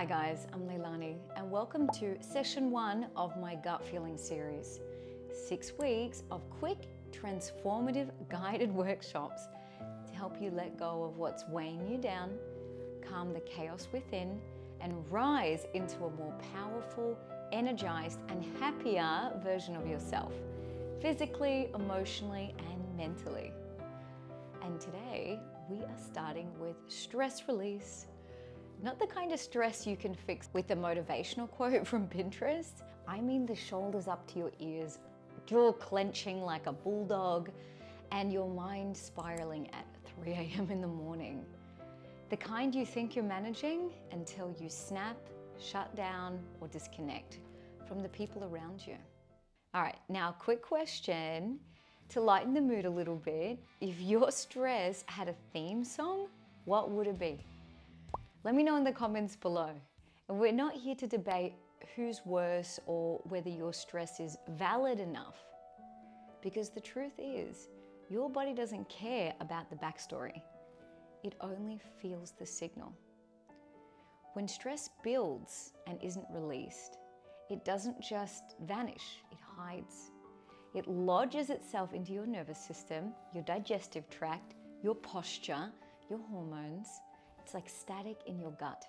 Hi guys, I'm Leilani and welcome to session 1 of my gut feeling series. 6 weeks of quick, transformative, guided workshops to help you let go of what's weighing you down, calm the chaos within, and rise into a more powerful, energized, and happier version of yourself, physically, emotionally, and mentally. And today we are starting with stress release. Not the kind of stress you can fix with a motivational quote from Pinterest. I mean the shoulders up to your ears, jaw clenching like a bulldog, and your mind spiraling at 3 a.m. in the morning. The kind you think you're managing until you snap, shut down, or disconnect from the people around you. All right, now quick question to lighten the mood a little bit. If your stress had a theme song, what would it be? Let me know in the comments below. And we're not here to debate who's worse or whether your stress is valid enough. Because the truth is, your body doesn't care about the backstory. It only feels the signal. When stress builds and isn't released, it doesn't just vanish, it hides. It lodges itself into your nervous system, your digestive tract, your posture, your hormones. It's like static in your gut,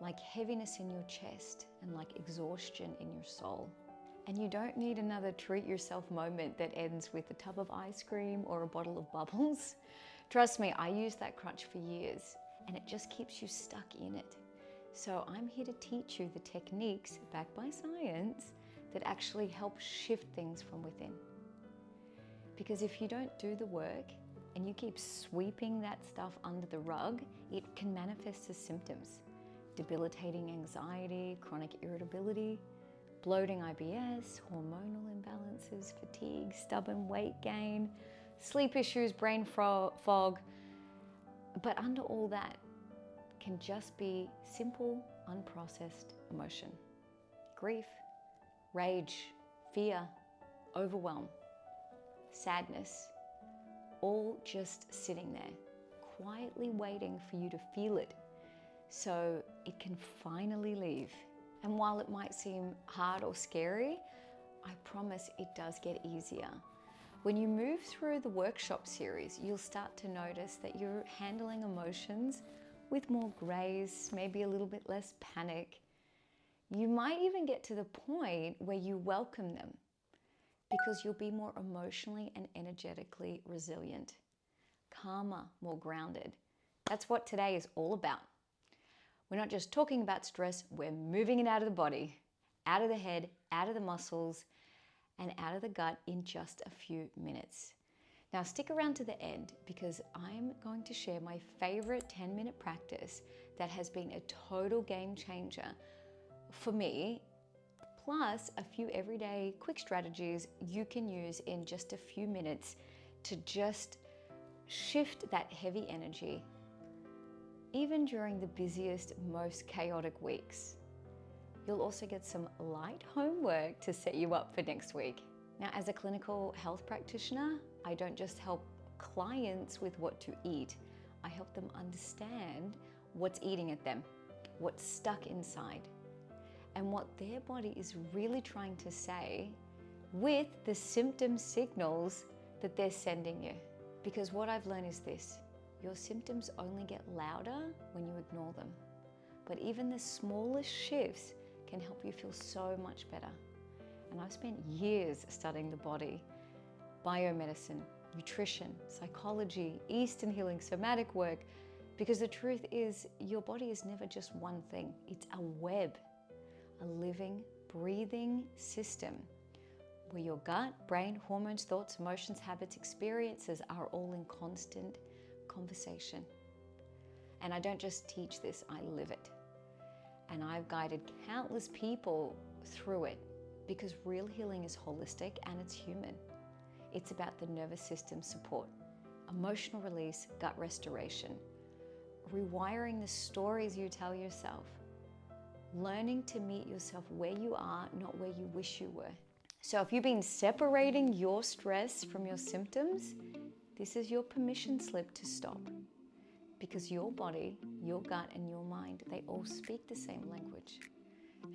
like heaviness in your chest, and like exhaustion in your soul. And you don't need another treat yourself moment that ends with a tub of ice cream or a bottle of bubbles. Trust me, I used that crutch for years and it just keeps you stuck in it. So I'm here to teach you the techniques backed by science that actually help shift things from within. Because if you don't do the work, and you keep sweeping that stuff under the rug, it can manifest as symptoms. Debilitating anxiety, chronic irritability, bloating IBS, hormonal imbalances, fatigue, stubborn weight gain, sleep issues, brain fog. But under all that can just be simple, unprocessed emotion. Grief, rage, fear, overwhelm, sadness, all just sitting there, quietly waiting for you to feel it so it can finally leave. And while it might seem hard or scary, I promise it does get easier. When you move through the workshop series, you'll start to notice that you're handling emotions with more grace, maybe a little bit less panic. You might even get to the point where you welcome them, because you'll be more emotionally and energetically resilient, calmer, more grounded. That's what today is all about. We're not just talking about stress, we're moving it out of the body, out of the head, out of the muscles, and out of the gut in just a few minutes. Now stick around to the end because I'm going to share my favorite 10-minute practice that has been a total game changer for me, plus a few everyday quick strategies you can use in just a few minutes to just shift that heavy energy, even during the busiest, most chaotic weeks. You'll also get some light homework to set you up for next week. Now, as a clinical health practitioner, I don't just help clients with what to eat, I help them understand what's eating at them, what's stuck inside, and what their body is really trying to say with the symptom signals that they're sending you. Because what I've learned is this: your symptoms only get louder when you ignore them. But even the smallest shifts can help you feel so much better. And I've spent years studying the body, biomedicine, nutrition, psychology, Eastern healing, somatic work, because the truth is your body is never just one thing. It's a web. A living, breathing system where your gut, brain, hormones, thoughts, emotions, habits, experiences are all in constant conversation. And I don't just teach this, I live it. And I've guided countless people through it because real healing is holistic and it's human. It's about the nervous system support, emotional release, gut restoration, rewiring the stories you tell yourself, learning to meet yourself where you are, not where you wish you were. So if you've been separating your stress from your symptoms, this is your permission slip to stop. because your body, your gut, and your mind, they all speak the same language.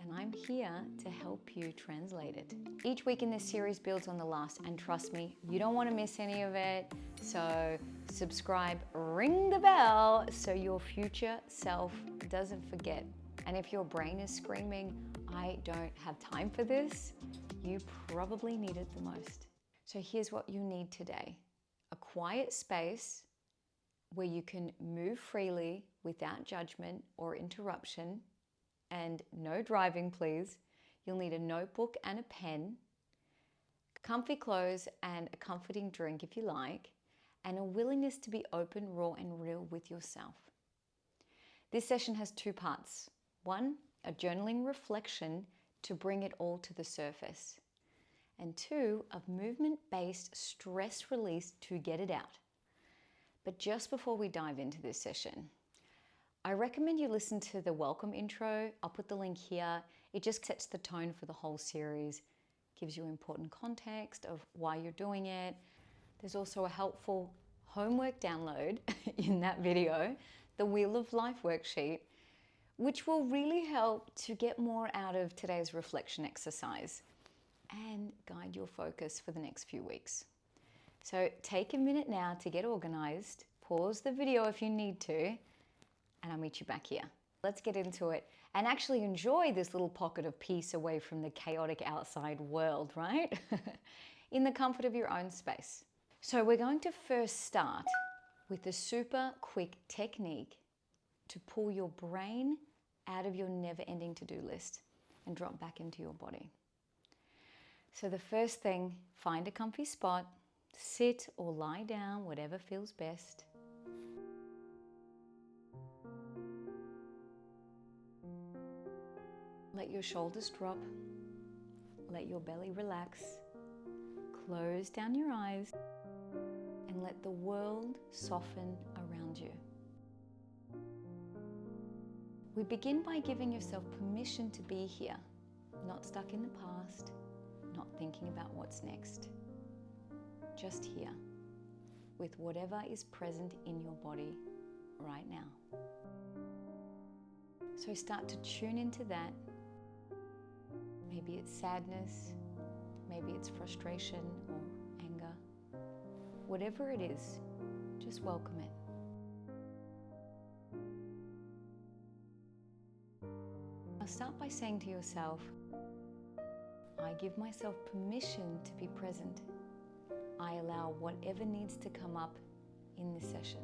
And I'm here to help you translate it. Each week in this series builds on the last, and trust me, you don't want to miss any of it. So subscribe, ring the bell so your future self doesn't forget. And if your brain is screaming, I don't have time for this, you probably need it the most. So here's what you need today: a quiet space where you can move freely without judgment or interruption, and no driving, please. You'll need a notebook and a pen, comfy clothes and a comforting drink if you like, and a willingness to be open, raw, and real with yourself. This session has two parts. One, a journaling reflection to bring it all to the surface. And two, a movement-based stress release to get it out. But just before we dive into this session, I recommend you listen to the welcome intro. I'll put the link here. It just sets the tone for the whole series, gives you important context of why you're doing it. There's also a helpful homework download in that video, the Wheel of Life worksheet, which will really help to get more out of today's reflection exercise and guide your focus for the next few weeks. So take a minute now to get organized, pause the video if you need to, and I'll meet you back here. Let's get into it and actually enjoy this little pocket of peace away from the chaotic outside world, right? In the comfort of your own space. So we're going to first start with a super quick technique to pull your brain out of your never-ending to-do list and drop back into your body. So the first thing, find a comfy spot, sit or lie down, whatever feels best. Let your shoulders drop, let your belly relax, close down your eyes, and let the world soften around you. We begin by giving yourself permission to be here, not stuck in the past, not thinking about what's next. Just here, with whatever is present in your body right now. So start to tune into that. Maybe it's sadness, maybe it's frustration or anger. Whatever it is, just welcome it. Now start by saying to yourself, I give myself permission to be present. I allow whatever needs to come up in this session.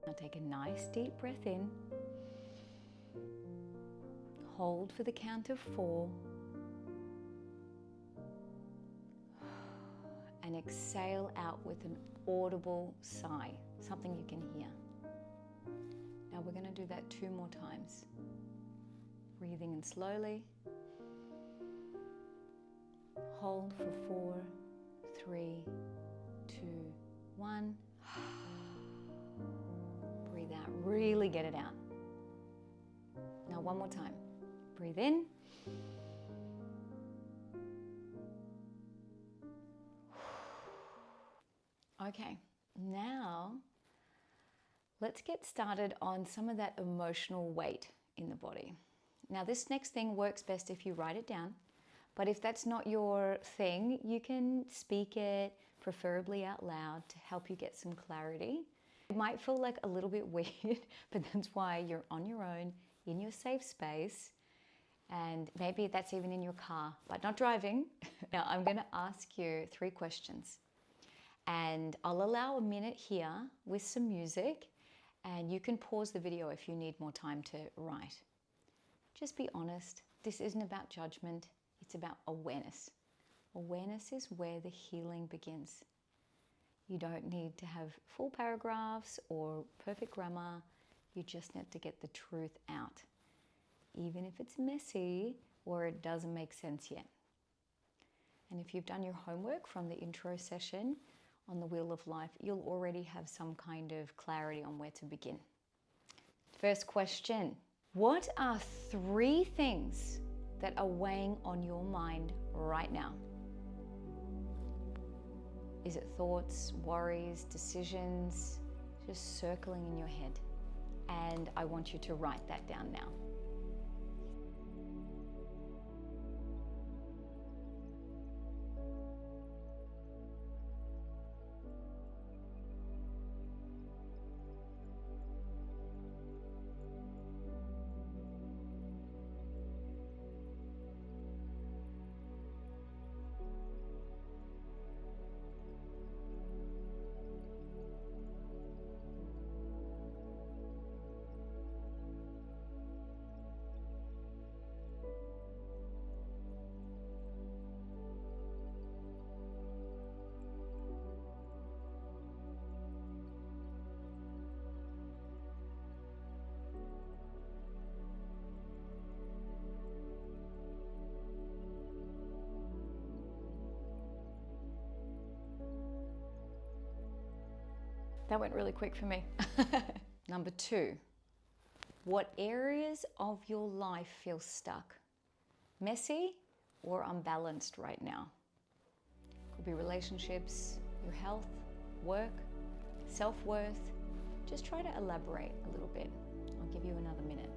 Now take a nice deep breath in. Hold for the count of 4. And exhale out with an audible sigh, something you can hear. Now we're going to do that 2 more times. Breathing in slowly. Hold for 4, 3, 2, 1. Breathe out, really get it out. Now one more time. Breathe in. Okay, now let's get started on some of that emotional weight in the body. Now this next thing works best if you write it down, but if that's not your thing, you can speak it, preferably out loud, to help you get some clarity. It might feel like a little bit weird, but that's why you're on your own, in your safe space, and maybe that's even in your car, but not driving. Now I'm going to ask you 3 questions, and I'll allow a minute here with some music, and you can pause the video if you need more time to write. Just be honest. This isn't about judgment. It's about awareness. Awareness is where the healing begins. You don't need to have full paragraphs or perfect grammar. You just need to get the truth out, even if it's messy or it doesn't make sense yet. And if you've done your homework from the intro session on the Wheel of Life, you'll already have some kind of clarity on where to begin. First question, what are 3 things that are weighing on your mind right now? Is it thoughts, worries, decisions, just circling in your head? And I want you to write that down now. That went really quick for me. Number 2, what areas of your life feel stuck, messy, or unbalanced right now? Could be relationships, your health, work, self-worth. Just try to elaborate a little bit. I'll give you another minute.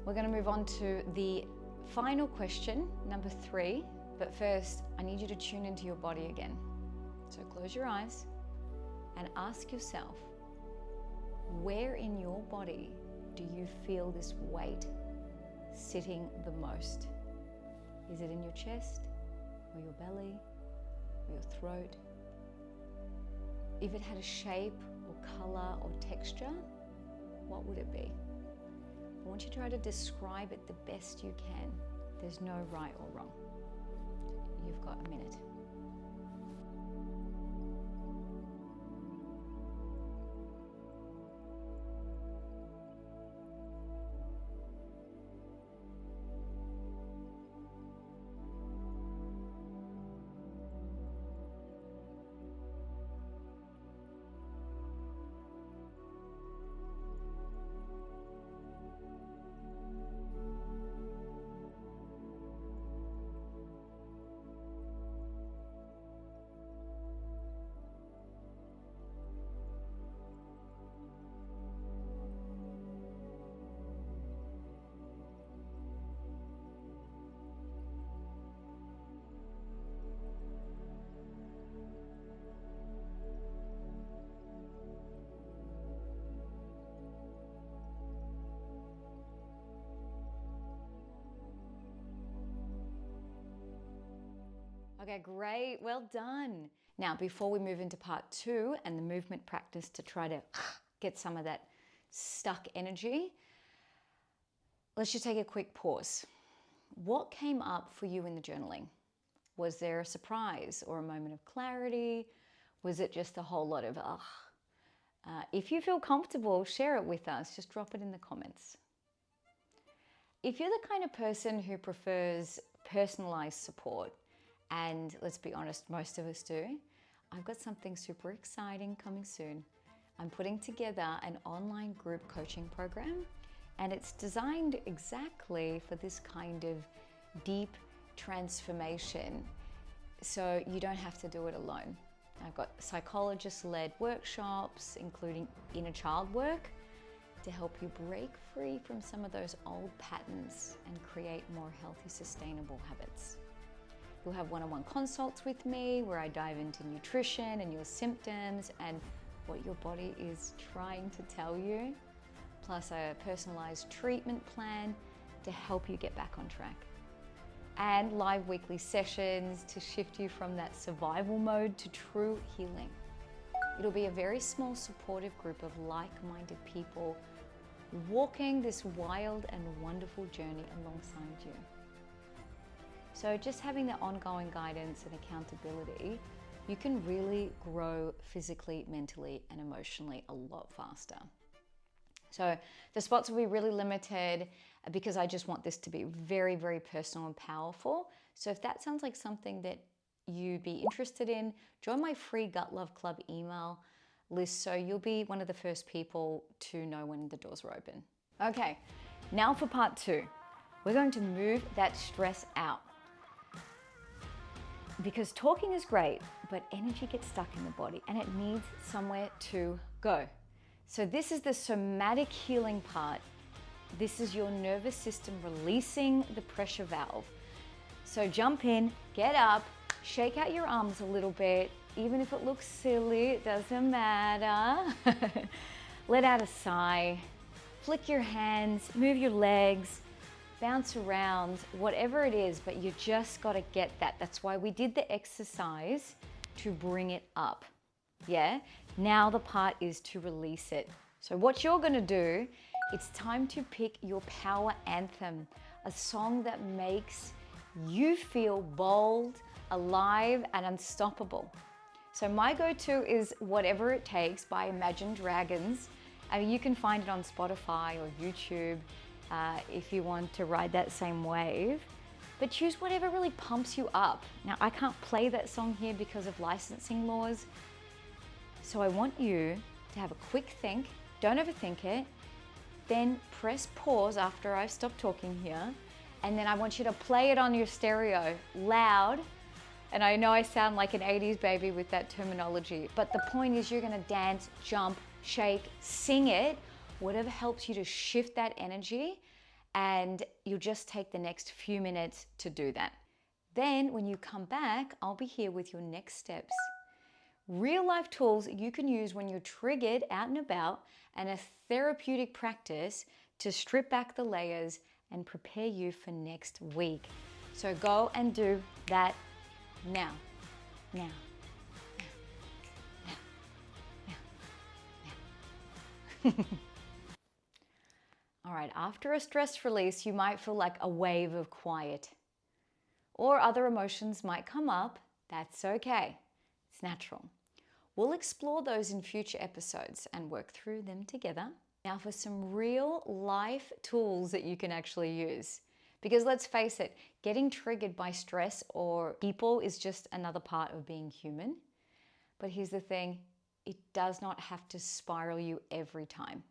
We're going to move on to the final question, number 3. But first, I need you to tune into your body again. So close your eyes and ask yourself, where in your body do you feel this weight sitting the most? Is it in your chest, or your belly, or your throat? If it had a shape or color or texture, what would it be? I want you to try to describe it the best you can. There's no right or wrong. You've got a minute. Okay, great, well done. Now, before we move into part 2 and the movement practice to try to get some of that stuck energy, let's just take a quick pause. What came up for you in the journaling? Was there a surprise or a moment of clarity? Was it just a whole lot of if you feel comfortable, share it with us. Just drop it in the comments. If you're the kind of person who prefers personalized support, and let's be honest, most of us do, I've got something super exciting coming soon. I'm putting together an online group coaching program, and it's designed exactly for this kind of deep transformation, so you don't have to do it alone. I've got psychologist-led workshops, including inner child work, to help you break free from some of those old patterns and create more healthy, sustainable habits. You'll have one-on-one consults with me where I dive into nutrition and your symptoms and what your body is trying to tell you, plus a personalized treatment plan to help you get back on track. And live weekly sessions to shift you from that survival mode to true healing. It'll be a very small supportive group of like-minded people walking this wild and wonderful journey alongside you. So just having that ongoing guidance and accountability, you can really grow physically, mentally, and emotionally a lot faster. So the spots will be really limited because I just want this to be very, very personal and powerful. So if that sounds like something that you'd be interested in, join my free Gut Love Club email list so you'll be one of the first people to know when the doors are open. Okay, now for part 2. We're going to move that stress out. Because talking is great, but energy gets stuck in the body and it needs somewhere to go. So this is the somatic healing part. This is your nervous system releasing the pressure valve. So jump in, get up, shake out your arms a little bit. Even if it looks silly, it doesn't matter. Let out a sigh, flick your hands, move your legs, bounce around, whatever it is, but you just gotta get that. That's why we did the exercise to bring it up. Yeah? Now the part is to release it. So what you're gonna do, it's time to pick your power anthem, a song that makes you feel bold, alive, and unstoppable. So my go-to is Whatever It Takes by Imagine Dragons. I mean, you can find it on Spotify or YouTube if you want to ride that same wave. But choose whatever really pumps you up. Now, I can't play that song here because of licensing laws. So I want you to have a quick think, don't overthink it, then press pause after I've stopped talking here, and then I want you to play it on your stereo loud. And I know I sound like an 80s baby with that terminology, but the point is you're gonna dance, jump, shake, sing it, whatever helps you to shift that energy, and you'll just take the next few minutes to do that. Then when you come back, I'll be here with your next steps. Real life tools you can use when you're triggered out and about, and a therapeutic practice to strip back the layers and prepare you for next week. So go and do that now, now, now, now, now, now. All right, after a stress release, you might feel like a wave of quiet, or other emotions might come up. That's okay, it's natural. We'll explore those in future episodes and work through them together. Now for some real life tools that you can actually use. Because let's face it, getting triggered by stress or people is just another part of being human. But here's the thing, it does not have to spiral you every time.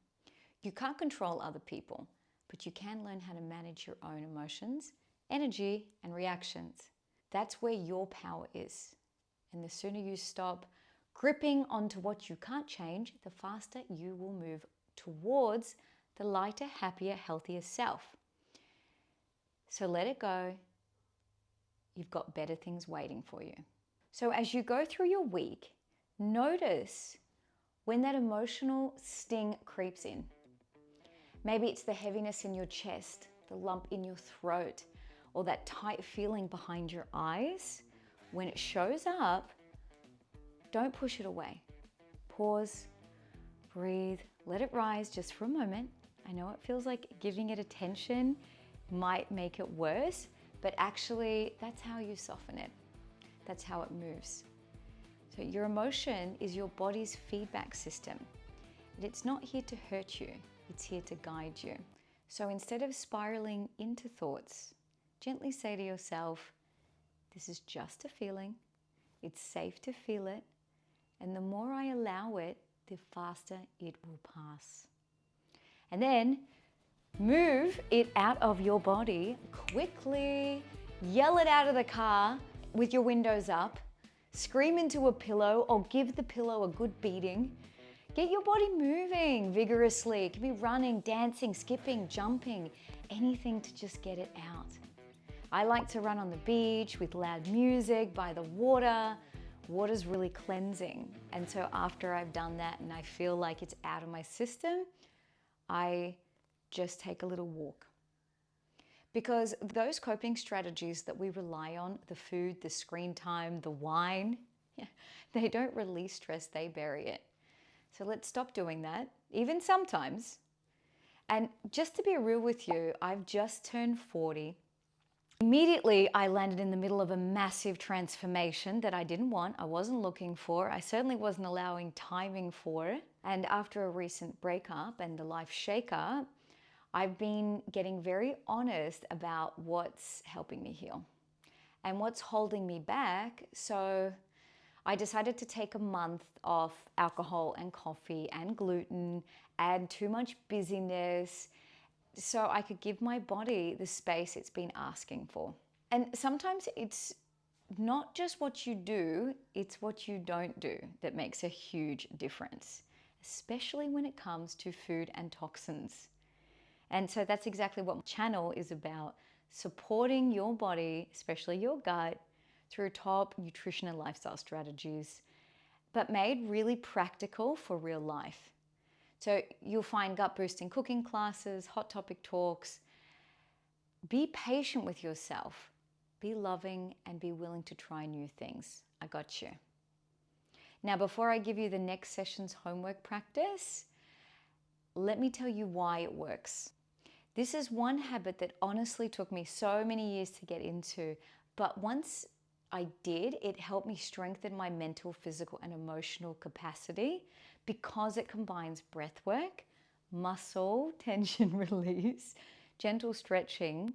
You can't control other people, but you can learn how to manage your own emotions, energy, and reactions. That's where your power is. And the sooner you stop gripping onto what you can't change, the faster you will move towards the lighter, happier, healthier self. So let it go. You've got better things waiting for you. So as you go through your week, notice when that emotional sting creeps in. Maybe it's the heaviness in your chest, the lump in your throat, or that tight feeling behind your eyes. When it shows up, don't push it away. Pause, breathe, let it rise just for a moment. I know it feels like giving it attention might make it worse, but actually that's how you soften it. That's how it moves. So your emotion is your body's feedback system. It's not here to hurt you, it's here to guide you. So instead of spiraling into thoughts, gently say to yourself, this is just a feeling, it's safe to feel it, and the more I allow it, the faster it will pass. And then move it out of your body quickly. Yell it out of the car with your windows up. Scream into a pillow or give the pillow a good beating. Get your body moving vigorously. It could be running, dancing, skipping, jumping, anything to just get it out. I like to run on the beach with loud music, by the water. Water's really cleansing. And so after I've done that and I feel like it's out of my system, I just take a little walk. Because those coping strategies that we rely on, the food, the screen time, the wine, they don't release stress, they bury it. So let's stop doing that, even sometimes. And just to be real with you, I've just turned 40. Immediately, I landed in the middle of a massive transformation that I didn't want, I wasn't looking for, I certainly wasn't allowing timing for. And after a recent breakup and the life shake-up, I've been getting very honest about what's helping me heal and what's holding me back. So I decided to take a month off alcohol and coffee and gluten, add too much busyness, so I could give my body the space it's been asking for. And sometimes it's not just what you do, it's what you don't do that makes a huge difference, especially when it comes to food and toxins. And so that's exactly what my channel is about, supporting your body, especially your gut, through top nutrition and lifestyle strategies, but made really practical for real life. So you'll find gut boosting cooking classes, hot topic talks. Be patient with yourself, be loving, and be willing to try new things. I got you. Now, before I give you the next session's homework practice, let me tell you why it works. This is one habit that honestly took me so many years to get into, but once I did, it helped me strengthen my mental, physical, and emotional capacity because it combines breath work, muscle tension release, gentle stretching,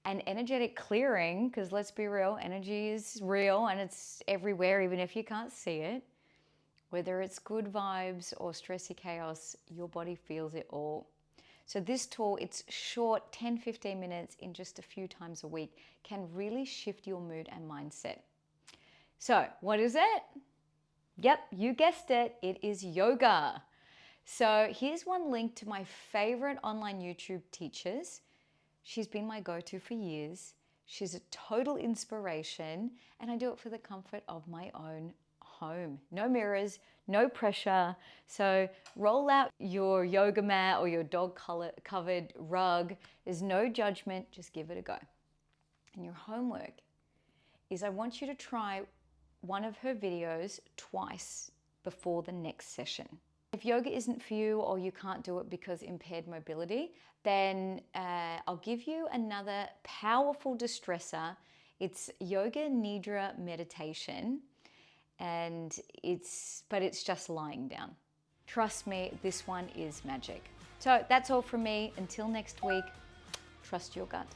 and energetic clearing, because let's be real, energy is real and it's everywhere, even if you can't see it. Whether it's good vibes or stressy chaos, your body feels it all. So this tool, it's short, 10-15 minutes in just a few times a week, can really shift your mood and mindset. So what is it? Yep, you guessed it, it is yoga. So here's one link to my favorite online YouTube teachers. She's been my go-to for years. She's a total inspiration, and I do it for the comfort of my own home. No mirrors, no pressure. So roll out your yoga mat or your dog covered rug. There's no judgment, just give it a go. And your homework is I want you to try one of her videos twice before the next session. If yoga isn't for you or you can't do it because impaired mobility, then I'll give you another powerful distressor. It's yoga nidra meditation. And it's just lying down. Trust me, this one is magic. So that's all from me. Until next week, trust your gut.